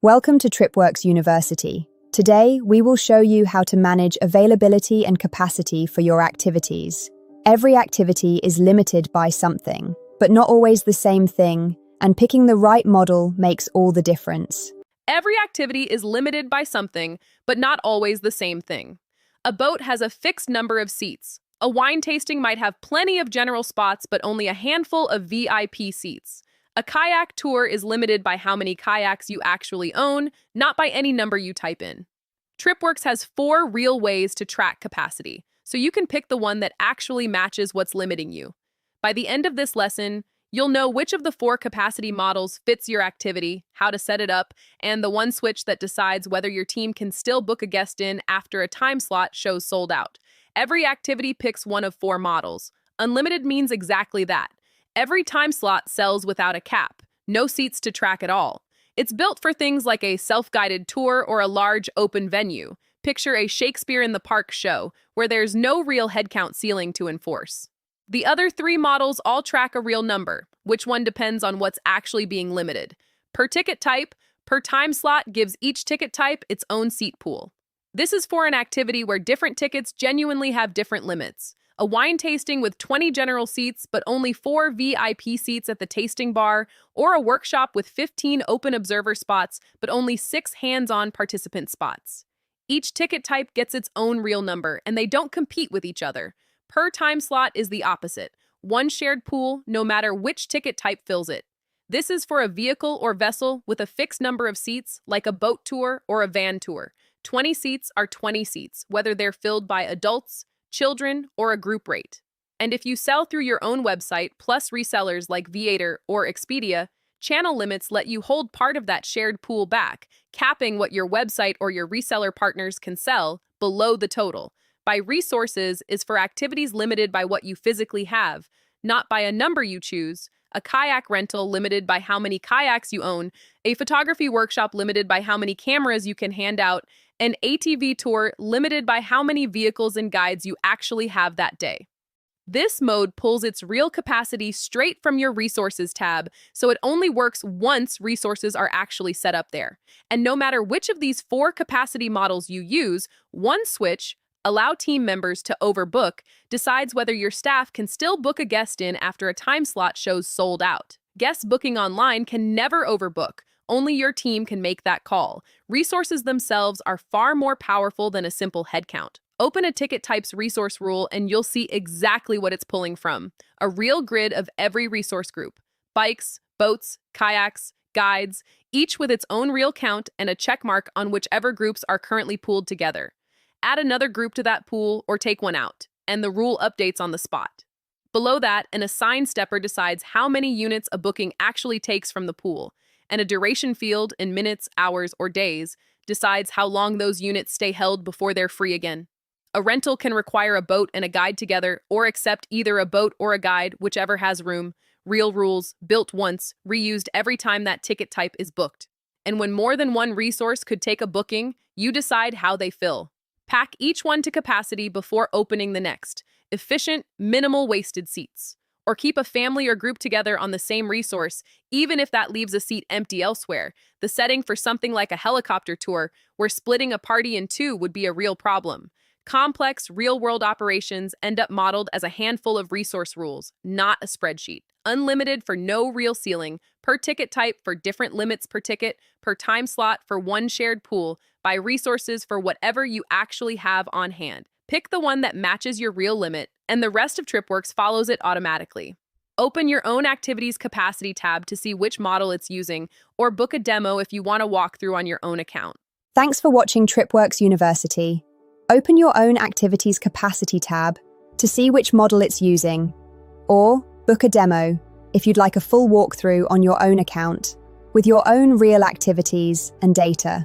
Welcome to TripWorks University. Today, we will show you how to manage availability and capacity for your activities. Every activity is limited by something, but not always the same thing, and picking the right model makes all the difference. Every activity is limited by something, but not always the same thing. A boat has a fixed number of seats. A wine tasting might have plenty of general spots, but only a handful of VIP seats. A kayak tour is limited by how many kayaks you actually own, not by any number you type in. TripWorks has 4 real ways to track capacity, so you can pick the one that actually matches what's limiting you. By the end of this lesson, you'll know which of the 4 capacity models fits your activity, how to set it up, and the one switch that decides whether your team can still book a guest in after a time slot shows sold out. Every activity picks one of 4 models. Unlimited means exactly that. Every time slot sells without a cap, no seats to track at all. It's built for things like a self-guided tour or a large open venue. Picture a Shakespeare in the Park show, where there's no real headcount ceiling to enforce. The other 3 models all track a real number, which one depends on what's actually being limited. Per ticket type, per time slot gives each ticket type its own seat pool. This is for an activity where different tickets genuinely have different limits. A wine tasting with 20 general seats but only 4 VIP seats at the tasting bar, or a workshop with 15 open observer spots but only 6 hands-on participant spots. Each ticket type gets its own real number, and they don't compete with each other. Per time slot is the opposite. One shared pool, no matter which ticket type fills it. This is for a vehicle or vessel with a fixed number of seats, like a boat tour or a van tour. 20 seats are 20 seats, whether they're filled by adults, children, or a group rate. And if you sell through your own website, plus resellers like Viator or Expedia, channel limits let you hold part of that shared pool back, capping what your website or your reseller partners can sell below the total. By resources is for activities limited by what you physically have, not by a number you choose. A kayak rental limited by how many kayaks you own, a photography workshop limited by how many cameras you can hand out, an ATV tour limited by how many vehicles and guides you actually have that day. This mode pulls its real capacity straight from your Resources tab, so it only works once resources are actually set up there. And no matter which of these 4 capacity models you use, one switch, allow team members to overbook, decides whether your staff can still book a guest in after a time slot shows sold out. Guests booking online can never overbook. Only your team can make that call. Resources themselves are far more powerful than a simple headcount. Open a ticket type's resource rule and you'll see exactly what it's pulling from. A real grid of every resource group. Bikes, boats, kayaks, guides, each with its own real count and a check mark on whichever groups are currently pooled together. Add another group to that pool or take one out, and the rule updates on the spot. Below that, an assigned stepper decides how many units a booking actually takes from the pool, and a duration field in minutes, hours, or days decides how long those units stay held before they're free again. A rental can require a boat and a guide together, or accept either a boat or a guide, whichever has room. Real rules, built once, reused every time that ticket type is booked. And when more than one resource could take a booking, you decide how they fill. Pack each one to capacity before opening the next. Efficient, minimal wasted seats. Or keep a family or group together on the same resource, even if that leaves a seat empty elsewhere. The setting for something like a helicopter tour, where splitting a party in 2 would be a real problem. Complex, real-world operations end up modeled as a handful of resource rules, not a spreadsheet. Unlimited for no real ceiling, per ticket type for different limits per ticket, per time slot for one shared pool, by resources for whatever you actually have on hand. Pick the one that matches your real limit, and the rest of TripWorks follows it automatically. Open your own activities capacity tab to see which model it's using, or book a demo if you want to walk through on your own account. Thanks for watching TripWorks University. Open your own activities capacity tab to see which model it's using, or book a demo if you'd like a full walkthrough on your own account with your own real activities and data.